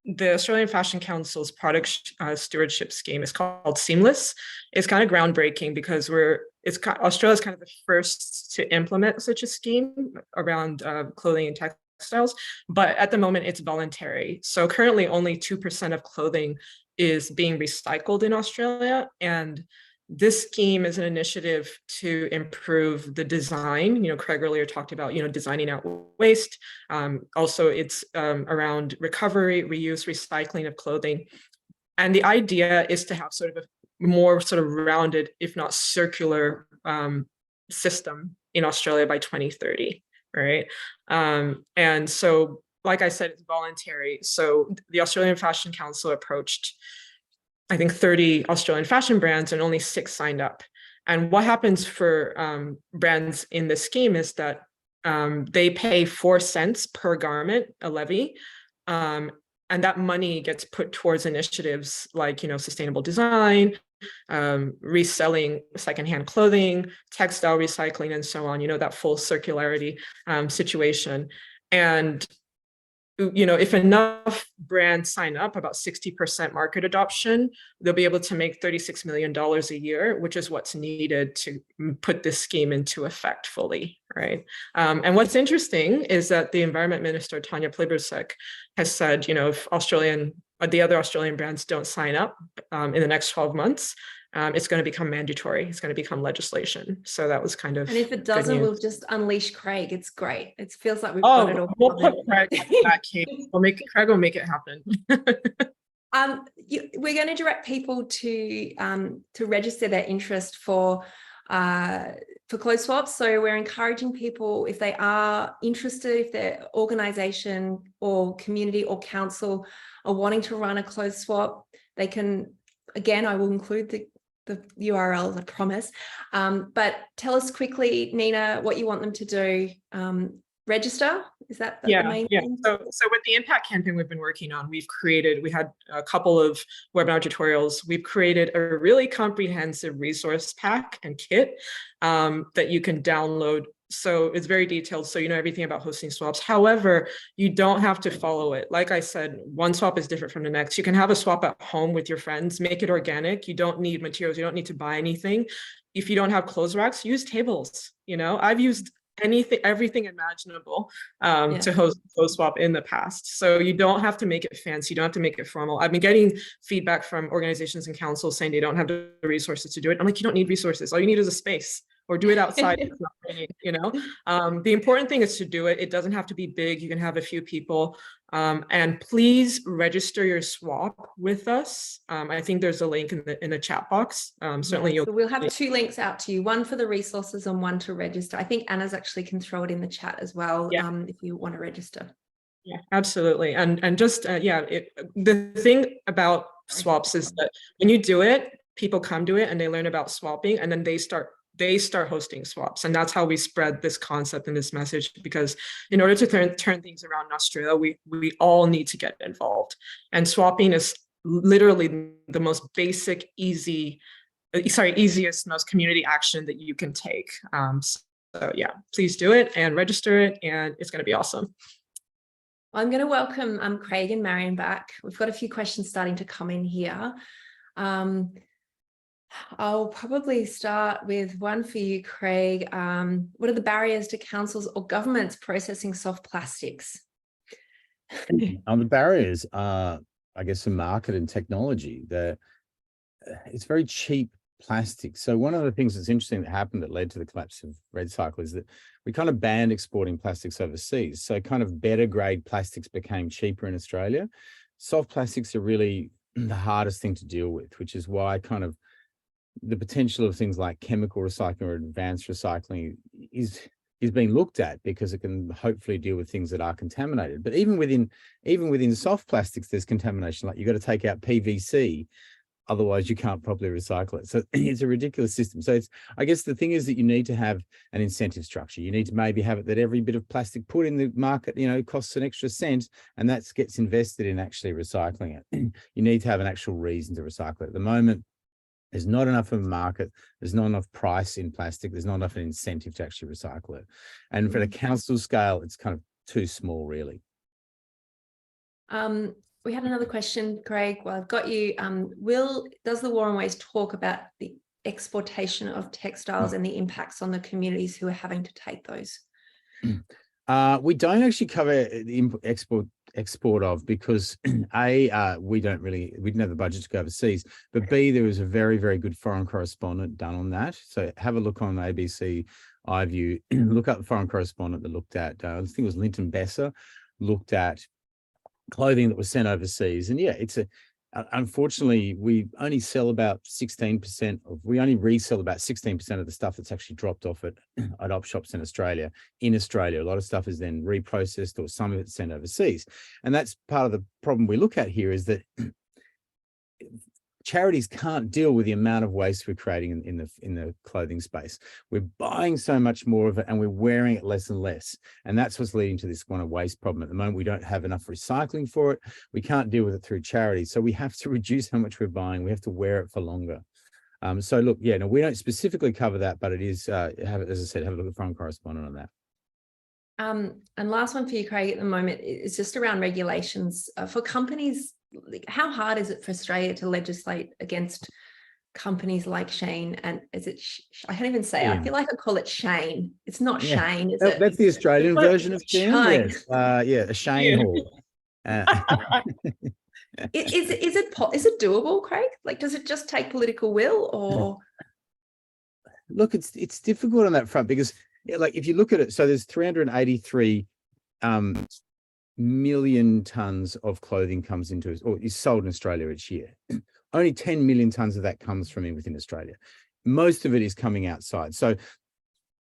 the Australian Fashion Council's product stewardship scheme is called Seamless. It's kind of groundbreaking because Australia's kind of the first to implement such a scheme around clothing and textiles, but at the moment it's voluntary. So currently only 2% of clothing is being recycled in Australia. And this scheme is an initiative to improve the design. Craig earlier talked about, designing out waste. Also, it's around recovery, reuse, recycling of clothing. And the idea is to have sort of a more sort of rounded, if not circular, system in Australia by 2030, right? And so, like I said, it's voluntary. So the Australian Fashion Council approached, I think, 30 Australian fashion brands, and only 6 signed up. And what happens for brands in this scheme is that they pay 4 cents per garment, a levy, and that money gets put towards initiatives like, sustainable design, reselling secondhand clothing, textile recycling, and so on, that full circularity situation. And if enough brands sign up, about 60% market adoption, they'll be able to make $36 million a year, which is what's needed to put this scheme into effect fully, right? And what's interesting is that the Environment Minister, Tanya Plibersek, has said, if the other Australian brands don't sign up in the next 12 months, it's going to become mandatory. It's going to become legislation. So that was kind of. And if it doesn't, we'll just unleash Craig. It's great. It feels like we've got it all. We'll put Craig on that case. Craig will make it happen. We're going to direct people to register their interest for clothes swaps. So we're encouraging people, if they are interested, if their organisation or community or council are wanting to run a clothes swap, they can. Again, I will include the URL, I promise. But tell us quickly, Nina, what you want them to do. Register? Is that the main thing? So with the impact campaign we've been working on, we had a couple of webinar tutorials. We've created a really comprehensive resource pack and kit that you can download. So it's very detailed, so you know everything about hosting swaps. However, you don't have to follow it. Like I said, one swap is different from the next. You can have a swap at home with your friends, make it organic. You don't need materials, you don't need to buy anything. If you don't have clothes racks, use tables. I've used everything imaginable to host a swap in the past. So you don't have to make it fancy, you don't have to make it formal. I've been getting feedback from organizations and councils saying they don't have the resources to do it. I'm like, you don't need resources, all you need is a space. Or do it outside. It's not raining, The important thing is to do it. It doesn't have to be big. You can have a few people. And please register your swap with us. I think there's a link in the chat box. Certainly, so we'll have 2 links out to you, one for the resources and one to register. I think Anna's actually can throw it in the chat as well, if you want to register. Yeah, absolutely. And just the thing about swaps is that when you do it, people come to it and they learn about swapping, and then they start hosting swaps. And that's how we spread this concept and this message, because in order to turn things around in Australia, we all need to get involved. And swapping is literally the most basic, easiest, most community action that you can take. So please do it and register it, and it's going to be awesome. I'm going to welcome Craig and Marion back. We've got a few questions starting to come in here. I'll probably start with one for you, Craig. What are the barriers to councils or governments processing soft plastics? The barriers are, I guess, the market and technology. It's very cheap plastic. So one of the things that's interesting that happened that led to the collapse of recycle is that we kind of banned exporting plastics overseas. So kind of better grade plastics became cheaper in Australia. Soft plastics are really the hardest thing to deal with, which is why kind of the potential of things like chemical recycling or advanced recycling is being looked at, because it can hopefully deal with things that are contaminated. But even within soft plastics, there's contamination. Like you've got to take out PVC, otherwise you can't properly recycle it. So it's a ridiculous system. So I guess the thing is that you need to have an incentive structure. You need to maybe have it that every bit of plastic put in the market, costs an extra cent, and that gets invested in actually recycling it. You need to have an actual reason to recycle it. At the moment, there's not enough of a market. There's not enough price in plastic. There's not enough an incentive to actually recycle it. And for the council scale, it's kind of too small, really. We had another question, Craig. Well, I've got you. Does the War on Waste talk about the exportation of textiles and the impacts on the communities who are having to take those? We don't actually cover the export of, because we didn't have the budget to go overseas, but B, there was a very, very good foreign correspondent done on that. So have a look on ABC iView, look up the foreign correspondent that looked at, I think it was Linton Besser, looked at clothing that was sent overseas. And yeah, unfortunately, we only resell about 16% of the stuff that's actually dropped off at op shops in Australia. A lot of stuff is then reprocessed, or some of it's sent overseas. And that's part of the problem we look at here, is that charities can't deal with the amount of waste we're creating in the clothing space. We're buying so much more of it, and we're wearing it less and less. And that's what's leading to this kind of waste problem. At the moment, we don't have enough recycling for it. We can't deal with it through charities. So we have to reduce how much we're buying. We have to wear it for longer. So look, yeah, no, we don't specifically cover that, but it is, as I said, have a look at foreign correspondent on that. And last one for you, Craig, at the moment is just around regulations for companies. How hard is it for Australia to legislate against companies like Shane? And is it, I can't even say, I feel like I call it Shane. It's not Shane, is it? That's the Australian version of Shane. Yes. A Shane haul. Is it doable, Craig? Like, does it just take political will, or? Look, it's difficult on that front, because like if you look at it, so there's 383 million tons of clothing comes into, or is sold in Australia each year. Only 10 million tons of that comes from within Australia. Most of it is coming outside. So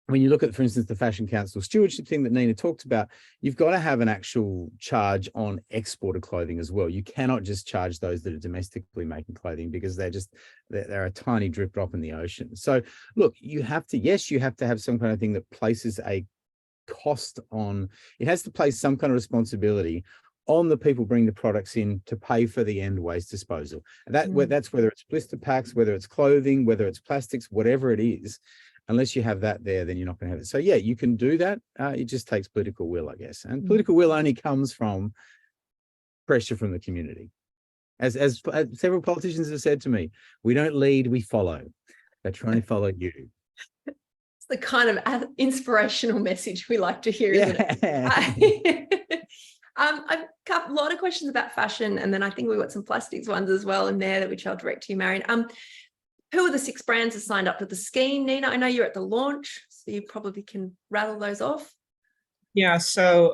when you look at, for instance, the Fashion Council stewardship thing that Nina talked about, you've got to have an actual charge on exported clothing as well. You cannot just charge those that are domestically making clothing, because they're a tiny drip drop in the ocean. So look, you have to have some kind of thing that places a cost on, it has to place some kind of responsibility on the people bringing the products in to pay for the end waste disposal. And that's whether it's blister packs, whether it's clothing, whether it's plastics, whatever it is. Unless you have that there, then you're not going to have it. So yeah, you can do that. It just takes political will, I guess. And political will only comes from pressure from the community. As several politicians have said to me, we don't lead, we follow. They're trying to follow you. It's the kind of inspirational message we like to hear, isn't it? I've got a lot of questions about fashion, and then I think we've got some plastics ones as well in there, which I'll direct to you, Marion. Who are the 6 brands that signed up to the scheme? Nina, I know you're at the launch, so you probably can rattle those off. Yeah, so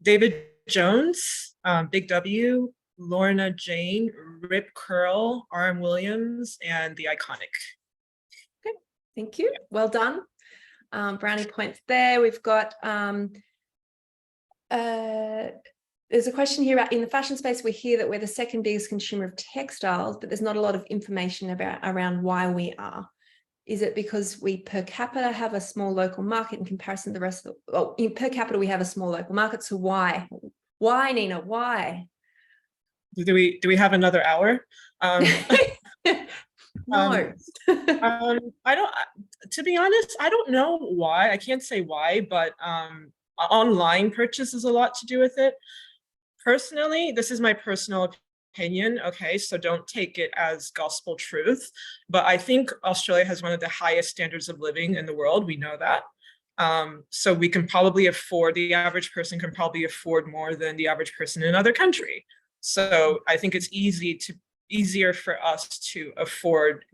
David Jones, Big W, Lorna Jane, Rip Curl, R.M. Williams, and The Iconic. Okay, thank you. Well done. Brownie points there. We've got there's a question here about, in the fashion space, we hear that we're the second biggest consumer of textiles, but there's not a lot of information around why we are. Is it because we per capita have a small local market in comparison to the rest of the, per capita we have a small local market, so why? Why, Nina, why? Do we have another hour? No. I don't, to be honest, I don't know why. I can't say why, but online purchase has a lot to do with it. Personally, this is my personal opinion, okay, so don't take it as gospel truth, but I think Australia has one of the highest standards of living in the world. We know that. So we can probably afford, the average person can probably afford more than the average person in another country. So I think it's easier for us to afford,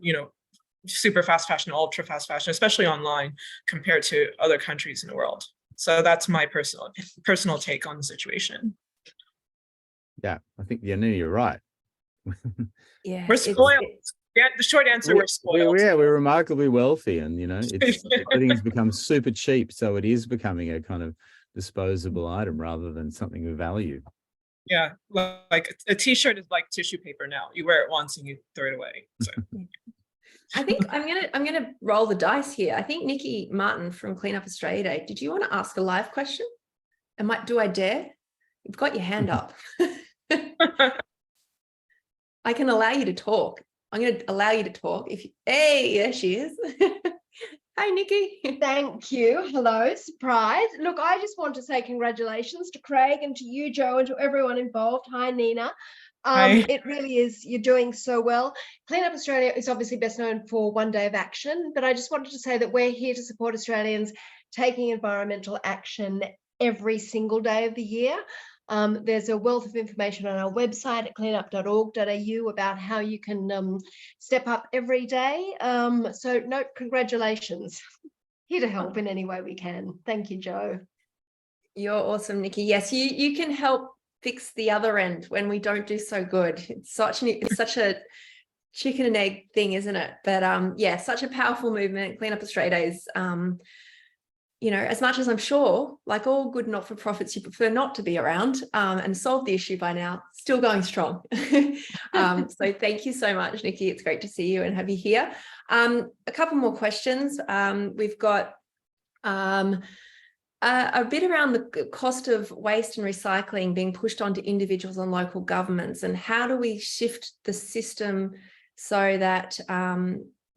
super fast fashion, ultra fast fashion, especially online, compared to other countries in the world. So that's my personal take on the situation. Yeah, I think, Nina, you're right. Yeah, we're spoiled. The short answer, we're spoiled. We're remarkably wealthy, and everything has become super cheap, so it is becoming a kind of disposable item rather than something of value. Yeah, like a t-shirt is like tissue paper now. You wear it once and you throw it away. So. I think I'm gonna roll the dice here. I think Nikki Martin from Clean Up Australia Day, did you want to ask a live question? Do I dare? You've got your hand up. I can allow you to talk. I'm going to allow you to talk. Hey, there she is. Hi, Nikki. Thank you. Hello, surprise. Look, I just want to say congratulations to Craig and to you, Joe, and to everyone involved. Hi, Nina. Hi. It really is, you're doing so well. Clean Up Australia is obviously best known for One Day of Action, but I just wanted to say that we're here to support Australians taking environmental action every single day of the year. There's a wealth of information on our website at cleanup.org.au about how you can step up every day. So no, congratulations. Here to help in any way we can. Thank you, Jo. You're awesome, Nikki. Yes, you can help fix the other end when we don't do so good. It's such a chicken and egg thing, isn't it? But yeah, such a powerful movement. Clean Up Australia Days. You know, as much as I'm sure, like all good not-for-profits, you prefer not to be around and solve the issue by now, still going strong. So thank you so much, Nikki. It's great to see you and have you here. A couple more questions. We've got a bit around the cost of waste and recycling being pushed onto individuals and local governments, and how do we shift the system so that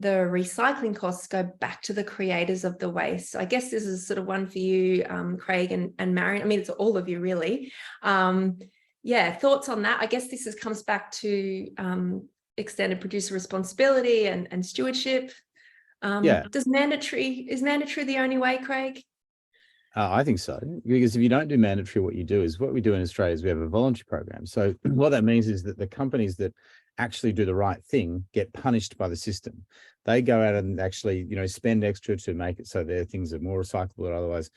the recycling costs go back to the creators of the waste? So I guess this is sort of one for you, Craig and Marion. I mean, it's all of you really. Yeah, thoughts on that? I guess this comes back to extended producer responsibility and stewardship. Yeah. Is mandatory the only way, Craig? I think so, because if you don't do mandatory, what you do is, what we do in Australia is we have a voluntary program. So what that means is that the companies that actually do the right thing get punished by the system. They go out and actually, you know, spend extra to make it so their things are more recyclable or otherwise.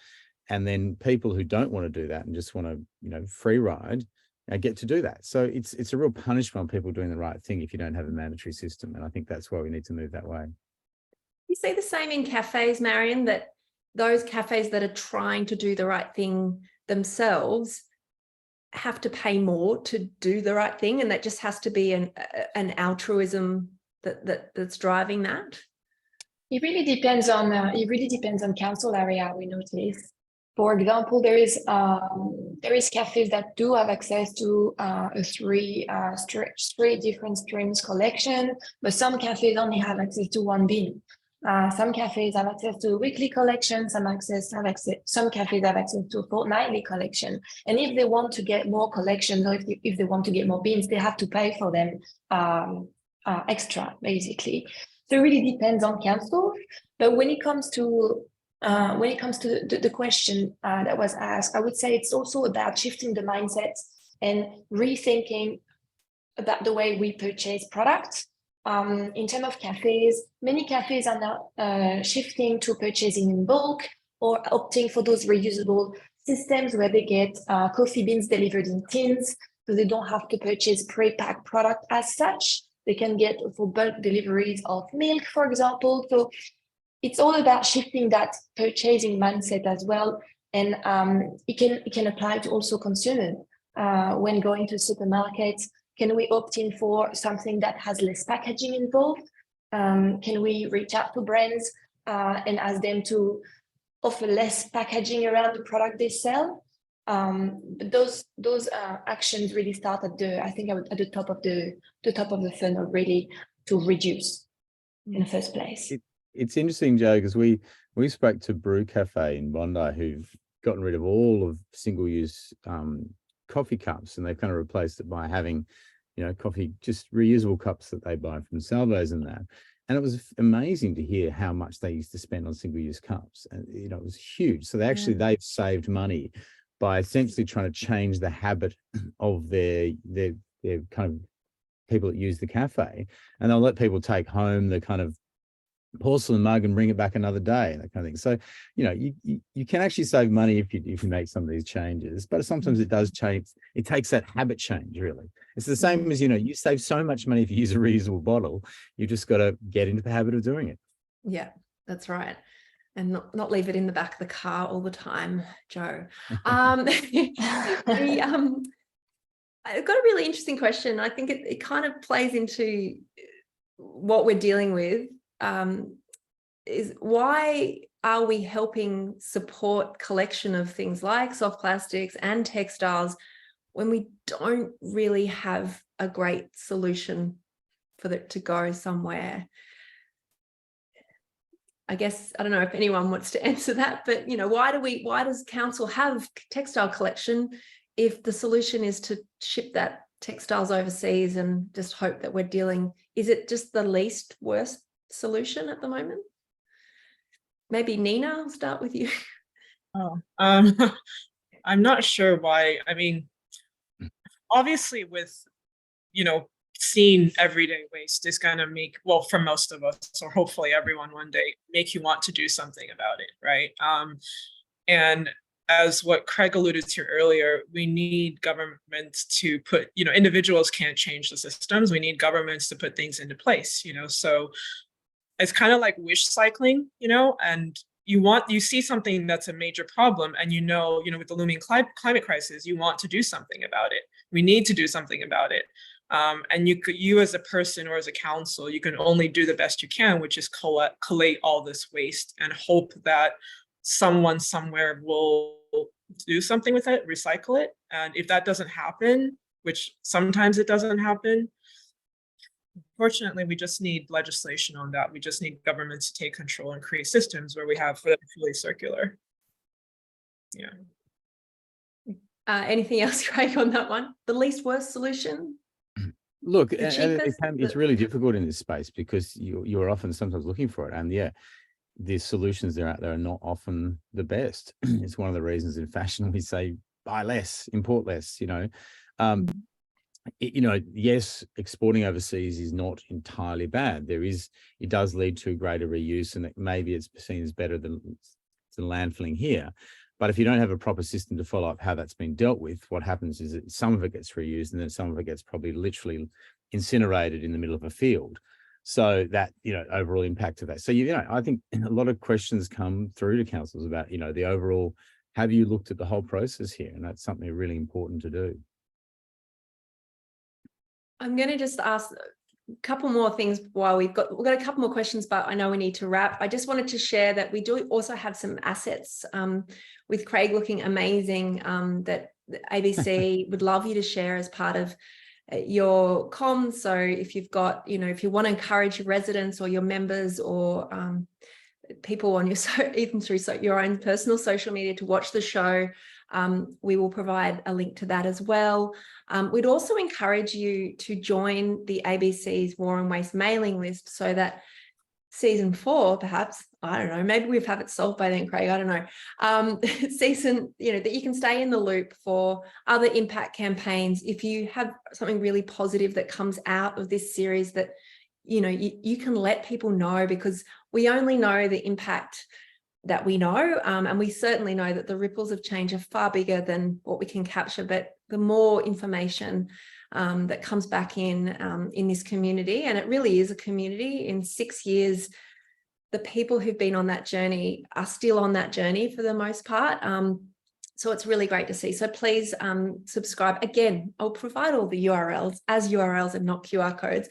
And then people who don't want to do that and just want to, you know, free ride, get to do that. So it's a real punishment on people doing the right thing if you don't have a mandatory system. And I think that's why we need to move that way. You see the same in cafes, Marion, that those cafes that are trying to do the right thing themselves have to pay more to do the right thing, and that just has to be an altruism that's driving that? It really depends on council area. We notice, for example, there is cafes that do have access to three different streams collection, but some cafes only have access to one bin. Some cafes have access to a weekly collection, some cafes have access to a fortnightly collection. And if they want to get more collections, or if they want to get more bins, they have to pay for them extra, basically. So it really depends on council. But when it comes to the question that was asked, I would say it's also about shifting the mindset and rethinking about the way we purchase products. In terms of cafes, many cafes are now shifting to purchasing in bulk or opting for those reusable systems where they get coffee beans delivered in tins, so they don't have to purchase pre-packed product as such. They can get for bulk deliveries of milk, for example. So it's all about shifting that purchasing mindset as well. And it can apply to also consumers. When going to supermarkets, can we opt in for something that has less packaging involved? Can we reach out to brands and ask them to offer less packaging around the product they sell? Those actions really start at the top of the funnel, really, to reduce in the first place. It's interesting, Jo, because we spoke to Brew Cafe in Bondi, who've gotten rid of all of single-use coffee cups, and they've kind of replaced it by having, you know, coffee, just reusable cups that they buy from salvos and that. And it was amazing to hear how much they used to spend on single-use cups, and you know, it was huge. So they've saved money by essentially trying to change the habit of their kind of people that use the cafe, and they'll let people take home the kind of porcelain mug and bring it back another day, and that kind of thing. So, you know, you can actually save money if you make some of these changes, but sometimes it does change. It takes that habit change, really. It's the same as, you know, you save so much money if you use a reusable bottle. You just got to get into the habit of doing it. Yeah, that's right. And not leave it in the back of the car all the time, Jo. I've got a really interesting question. I think it kind of plays into what we're dealing with. Is why are we helping support collection of things like soft plastics and textiles when we don't really have a great solution for it to go somewhere? I guess, I don't know if anyone wants to answer that, but, you know, why does council have textile collection if the solution is to ship that textiles overseas and just hope that we're dealing? Is it just the least worst solution at the moment? Maybe Nina, I'll start with you. I'm not sure why. I mean, obviously with, seeing everyday waste is going to make, well, for most of us, or hopefully everyone one day, make you want to do something about it, right? And as what Craig alluded to earlier, we need governments to put, individuals can't change the systems. We need governments to put things into place, so it's kind of like wish cycling, and you see something that's a major problem, and with the looming climate crisis, you want to do something about it. We need to do something about it. And you as a person or as a council, you can only do the best you can, which is collate all this waste and hope that someone somewhere will do something with it, recycle it. And if that doesn't happen, which sometimes it doesn't happen, fortunately, we just need legislation on that. We just need governments to take control and create systems where we have fully circular. Yeah. Anything else, Craig, on that one? The least worst solution? Look, it's really difficult in this space because you're often sometimes looking for it. And yeah, the solutions that are out there are not often the best. It's one of the reasons in fashion we say buy less, import less, yes, exporting overseas is not entirely bad. It does lead to greater reuse, and maybe it's seen as better than landfilling here. But if you don't have a proper system to follow up how that's been dealt with, what happens is that some of it gets reused and then some of it gets probably literally incinerated in the middle of a field. So that, overall impact of that. So, I think a lot of questions come through to councils about, the overall, have you looked at the whole process here? And that's something really important to do. I'm going to just ask a couple more things while we've got a couple more questions, but I know we need to wrap. I just wanted to share that we do also have some assets with Craig looking amazing that the ABC would love you to share as part of your comms. So if you've got, if you want to encourage your residents or your members or people on even through your own personal social media to watch the show, we will provide a link to that as well. We'd also encourage you to join the ABC's War on Waste mailing list so that season 4, perhaps, I don't know, maybe we've had it solved by then, Craig, I don't know, season, that you can stay in the loop for other impact campaigns. If you have something really positive that comes out of this series that, you can let people know, because we only know the impact that we know, and we certainly know that the ripples of change are far bigger than what we can capture, but the more information that comes back in this community, and it really is a community. In 6 years, the people who've been on that journey are still on that journey for the most part. So it's really great to see. So please subscribe. Again, I'll provide all the URLs as URLs and not QR codes.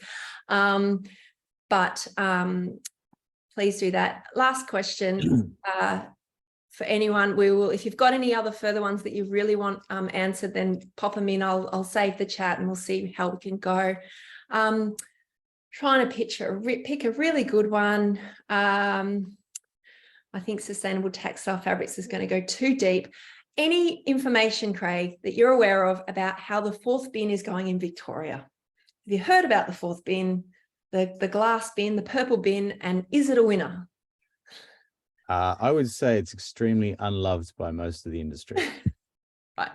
But please do that. Last question for anyone. We will, if you've got any other further ones that you really want answered, then pop them in. I'll save the chat and we'll see how we can go. Trying to pick a really good one. I think sustainable textile fabrics is going to go too deep. Any information, Craig, that you're aware of about how the 4th bin is going in Victoria? Have you heard about the 4th bin, the glass bin, the purple bin, and is it a winner? I would say it's extremely unloved by most of the industry. Right.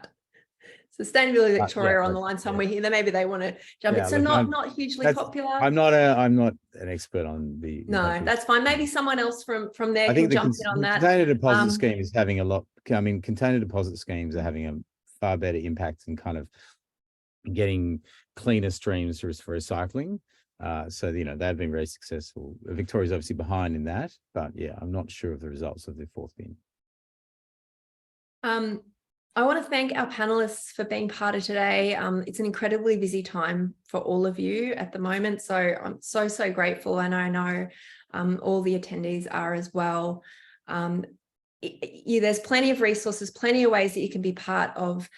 Sustainability Victoria on the line somewhere here. Then maybe they want to jump in. So not hugely popular. I'm not an expert on the. No, that's fine. Maybe someone else from there can jump in on that. Container deposit scheme is having a lot. I mean, container deposit schemes are having a far better impact in kind of getting cleaner streams for recycling. So they've been very successful. Victoria's obviously behind in that, but yeah, I'm not sure of the results of the 4th bin. I want to thank our panelists for being part of today. It's an incredibly busy time for all of you at the moment, so I'm so grateful, and I know all the attendees are as well. There's plenty of resources, plenty of ways that you can be part of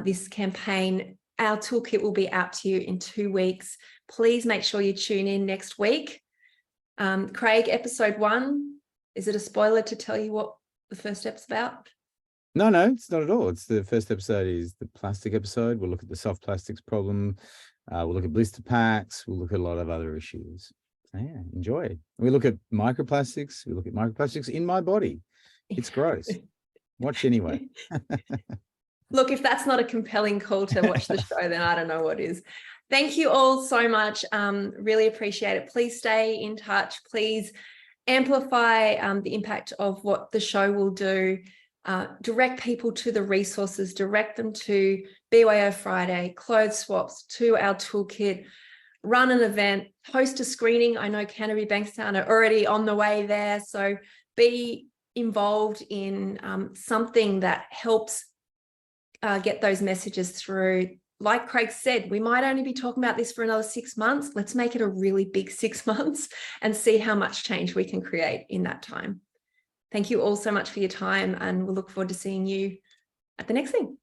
this campaign. Our toolkit will be out to you in 2 weeks. Please make sure you tune in next week. Craig, episode 1, is it a spoiler to tell you what the first step's about? No, it's not at all. It's the first episode is the plastic episode. We'll look at the soft plastics problem. We'll look at blister packs. We'll look at a lot of other issues. So yeah, enjoy. We look at microplastics. We look at microplastics in my body. It's gross. Watch anyway. Look, if that's not a compelling call to watch the show, then I don't know what is. Thank you all so much. Really appreciate it. Please stay in touch. Please amplify the impact of what the show will do. Direct people to the resources, direct them to BYO Friday, clothes swaps, to our toolkit, run an event, host a screening. I know Canterbury Bankstown are already on the way there. So be involved in something that helps get those messages through. Like Craig said, we might only be talking about this for another 6 months. Let's make it a really big 6 months and see how much change we can create in that time. Thank you all so much for your time, and we'll look forward to seeing you at the next thing.